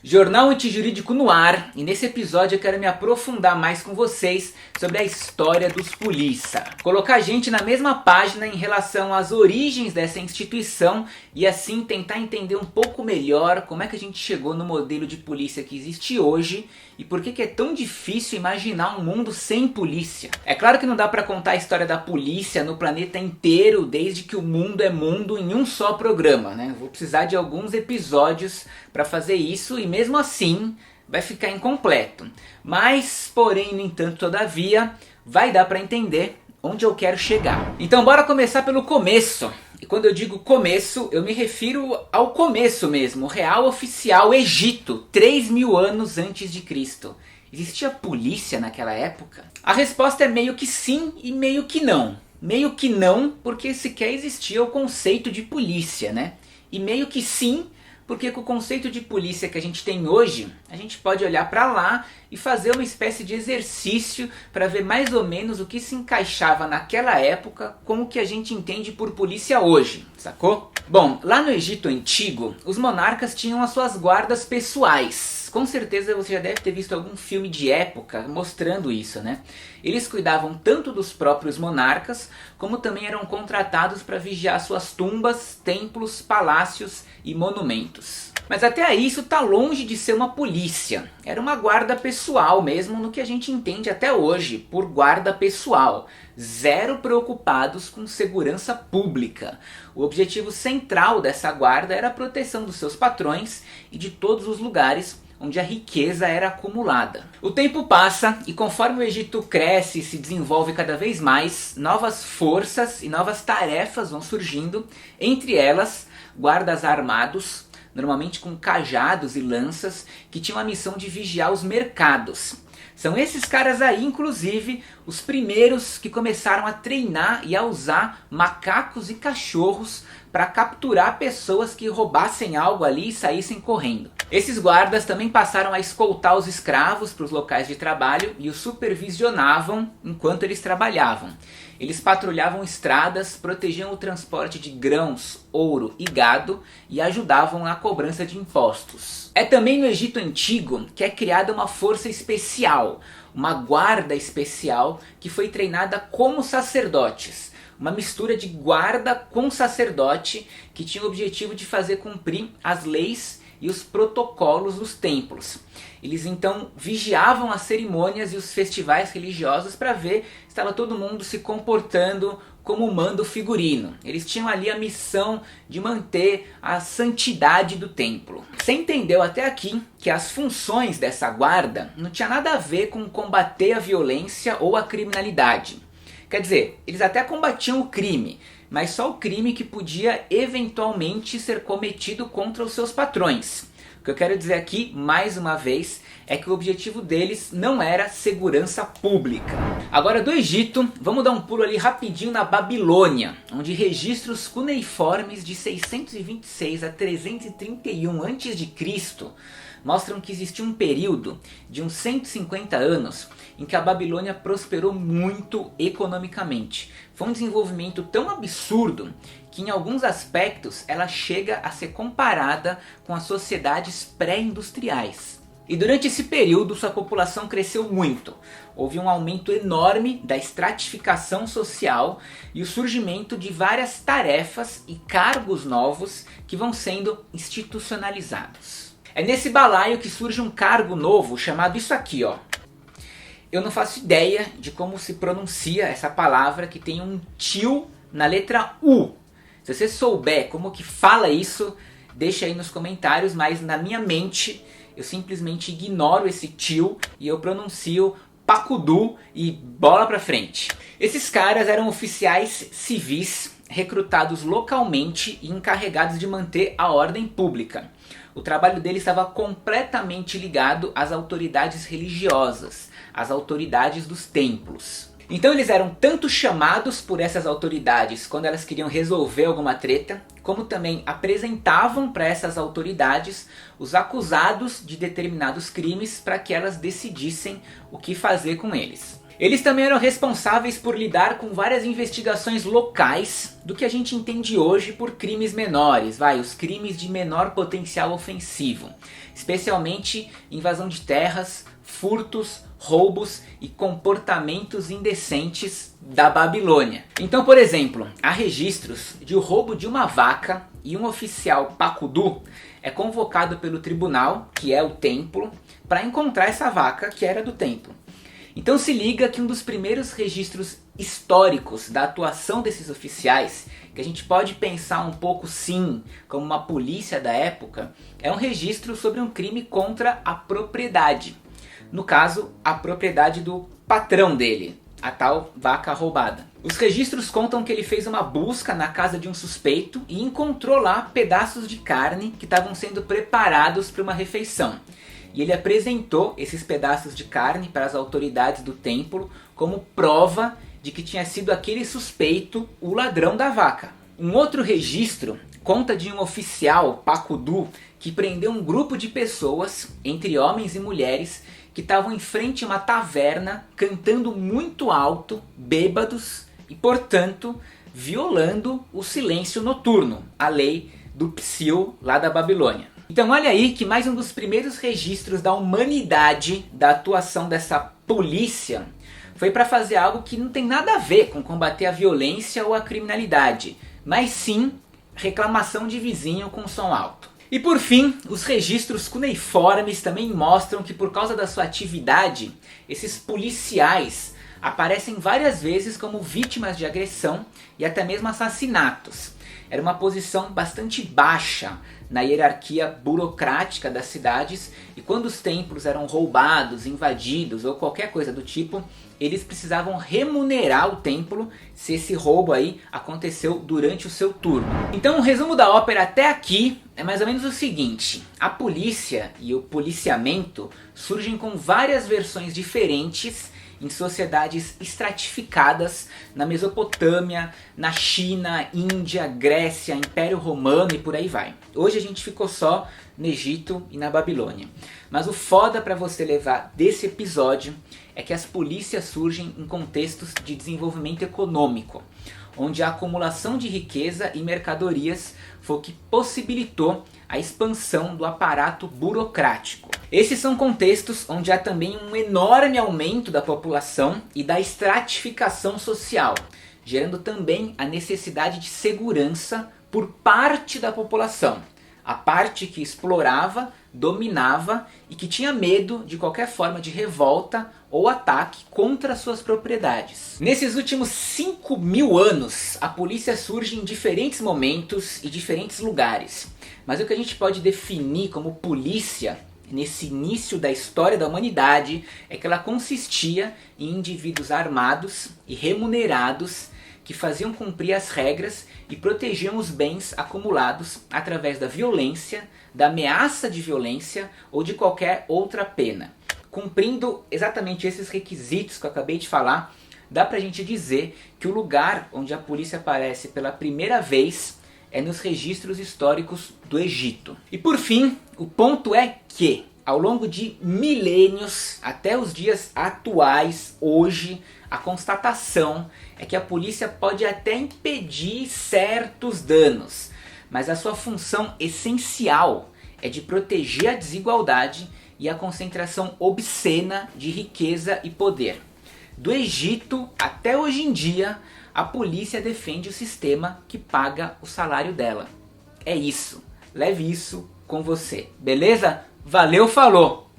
Jornal Antijurídico no ar, e nesse episódio eu quero me aprofundar mais com vocês sobre a história dos polícia. Colocar a gente na mesma página em relação às origens dessa instituição e assim tentar entender um pouco melhor como é que a gente chegou no modelo de polícia que existe hoje e por que é tão difícil imaginar um mundo sem polícia. É claro que não dá pra contar a história da polícia no planeta inteiro desde que o mundo é mundo em um só programa, né? Vou precisar de alguns episódios para fazer isso e mesmo assim vai ficar incompleto. Mas, porém, no entanto, todavia, vai dar para entender onde eu quero chegar. Então bora começar pelo começo. E quando eu digo começo, eu me refiro ao começo mesmo, o real oficial Egito, 3.000 anos antes de Cristo. Existia polícia naquela época? A resposta é meio que sim e meio que não. Meio que não, porque sequer existia o conceito de polícia, né? E meio que sim, porque com o conceito de polícia que a gente tem hoje, a gente pode olhar para lá e fazer uma espécie de exercício para ver mais ou menos o que se encaixava naquela época com o que a gente entende por polícia hoje, sacou? Bom, lá no Egito Antigo, os monarcas tinham as suas guardas pessoais. Com certeza você já deve ter visto algum filme de época mostrando isso, né? Eles cuidavam tanto dos próprios monarcas, como também eram contratados para vigiar suas tumbas, templos, palácios e monumentos. Mas até aí isso tá longe de ser uma polícia. Era uma guarda pessoal mesmo, no que a gente entende até hoje por guarda pessoal. Zero preocupados com segurança pública. O objetivo central dessa guarda era a proteção dos seus patrões e de todos os lugares onde a riqueza era acumulada. O tempo passa e conforme o Egito cresce e se desenvolve cada vez mais, novas forças e novas tarefas vão surgindo, entre elas guardas armados, normalmente com cajados e lanças, que tinham a missão de vigiar os mercados. São esses caras aí, inclusive, os primeiros que começaram a treinar e a usar macacos e cachorros para capturar pessoas que roubassem algo ali e saíssem correndo. Esses guardas também passaram a escoltar os escravos para os locais de trabalho e os supervisionavam enquanto eles trabalhavam. Eles patrulhavam estradas, protegiam o transporte de grãos, ouro e gado e ajudavam na cobrança de impostos. É também no Egito Antigo que é criada uma força especial, uma guarda especial que foi treinada como sacerdotes. Uma mistura de guarda com sacerdote que tinha o objetivo de fazer cumprir as leis e os protocolos dos templos. Eles então vigiavam as cerimônias e os festivais religiosos para ver se estava todo mundo se comportando como manda o figurino. Eles tinham ali a missão de manter a santidade do templo. Você entendeu até aqui que as funções dessa guarda não tinha nada a ver com combater a violência ou a criminalidade. Quer dizer, eles até combatiam o crime, mas só o crime que podia eventualmente ser cometido contra os seus patrões. O que eu quero dizer aqui, mais uma vez, é que o objetivo deles não era segurança pública. Agora do Egito, vamos dar um pulo ali rapidinho na Babilônia, onde registros cuneiformes de 626 a 331 a.C. mostram que existiu um período de uns 150 anos em que a Babilônia prosperou muito economicamente. Foi um desenvolvimento tão absurdo que em alguns aspectos ela chega a ser comparada com as sociedades pré-industriais. E durante esse período sua população cresceu muito. Houve um aumento enorme da estratificação social e o surgimento de várias tarefas e cargos novos que vão sendo institucionalizados. É nesse balaio que surge um cargo novo chamado isso aqui, ó. Eu não faço ideia de como se pronuncia essa palavra que tem um tio na letra U. Se você souber como que fala isso, deixa aí nos comentários, mas na minha mente eu simplesmente ignoro esse tio e eu pronuncio pacudu e bola pra frente. Esses caras eram oficiais civis recrutados localmente e encarregados de manter a ordem pública. O trabalho deles estava completamente ligado às autoridades religiosas, às autoridades dos templos. Então eles eram tanto chamados por essas autoridades quando elas queriam resolver alguma treta, como também apresentavam para essas autoridades os acusados de determinados crimes para que elas decidissem o que fazer com eles. Eles também eram responsáveis por lidar com várias investigações locais do que a gente entende hoje por crimes menores, os crimes de menor potencial ofensivo, especialmente invasão de terras, furtos, roubos e comportamentos indecentes da Babilônia. Então, por exemplo, há registros de o roubo de uma vaca e um oficial pacudu é convocado pelo tribunal, que é o templo, para encontrar essa vaca que era do templo. Então se liga que um dos primeiros registros históricos da atuação desses oficiais, que a gente pode pensar um pouco sim como uma polícia da época, é um registro sobre um crime contra a propriedade. No caso, a propriedade do patrão dele, a tal vaca roubada. Os registros contam que ele fez uma busca na casa de um suspeito e encontrou lá pedaços de carne que estavam sendo preparados para uma refeição. E ele apresentou esses pedaços de carne para as autoridades do templo como prova de que tinha sido aquele suspeito o ladrão da vaca. Um outro registro conta de um oficial pacudu que prendeu um grupo de pessoas, entre homens e mulheres, que estavam em frente a uma taverna cantando muito alto, bêbados e, portanto, violando o silêncio noturno, a lei do psil lá da Babilônia. Então olha aí que mais um dos primeiros registros da humanidade da atuação dessa polícia foi para fazer algo que não tem nada a ver com combater a violência ou a criminalidade, mas sim reclamação de vizinho com som alto. E por fim, os registros cuneiformes também mostram que por causa da sua atividade, esses policiais aparecem várias vezes como vítimas de agressão e até mesmo assassinatos. Era uma posição bastante baixa na hierarquia burocrática das cidades, e quando os templos eram roubados, invadidos ou qualquer coisa do tipo, eles precisavam remunerar o templo se esse roubo aí aconteceu durante o seu turno. Então o resumo da ópera até aqui é mais ou menos o seguinte: a polícia e o policiamento surgem com várias versões diferentes em sociedades estratificadas na Mesopotâmia, na China, Índia, Grécia, Império Romano e por aí vai. Hoje a gente ficou só no Egito e na Babilônia. Mas o foda para você levar desse episódio é que as polícias surgem em contextos de desenvolvimento econômico, onde a acumulação de riqueza e mercadorias foi o que possibilitou a expansão do aparato burocrático. Esses são contextos onde há também um enorme aumento da população e da estratificação social, gerando também a necessidade de segurança por parte da população. A parte que explorava, dominava e que tinha medo de qualquer forma de revolta ou ataque contra suas propriedades. Nesses últimos 5.000 anos, a polícia surge em diferentes momentos e diferentes lugares. Mas o que a gente pode definir como polícia nesse início da história da humanidade é que ela consistia em indivíduos armados e remunerados que faziam cumprir as regras e protegiam os bens acumulados através da violência, da ameaça de violência ou de qualquer outra pena. Cumprindo exatamente esses requisitos que eu acabei de falar, dá pra gente dizer que o lugar onde a polícia aparece pela primeira vez é nos registros históricos do Egito. E por fim, o ponto é que, ao longo de milênios, até os dias atuais, hoje, a constatação é que a polícia pode até impedir certos danos, mas a sua função essencial é de proteger a desigualdade e a concentração obscena de riqueza e poder. Do Egito até hoje em dia, a polícia defende o sistema que paga o salário dela. É isso. Leve isso com você. Beleza? Valeu, falou!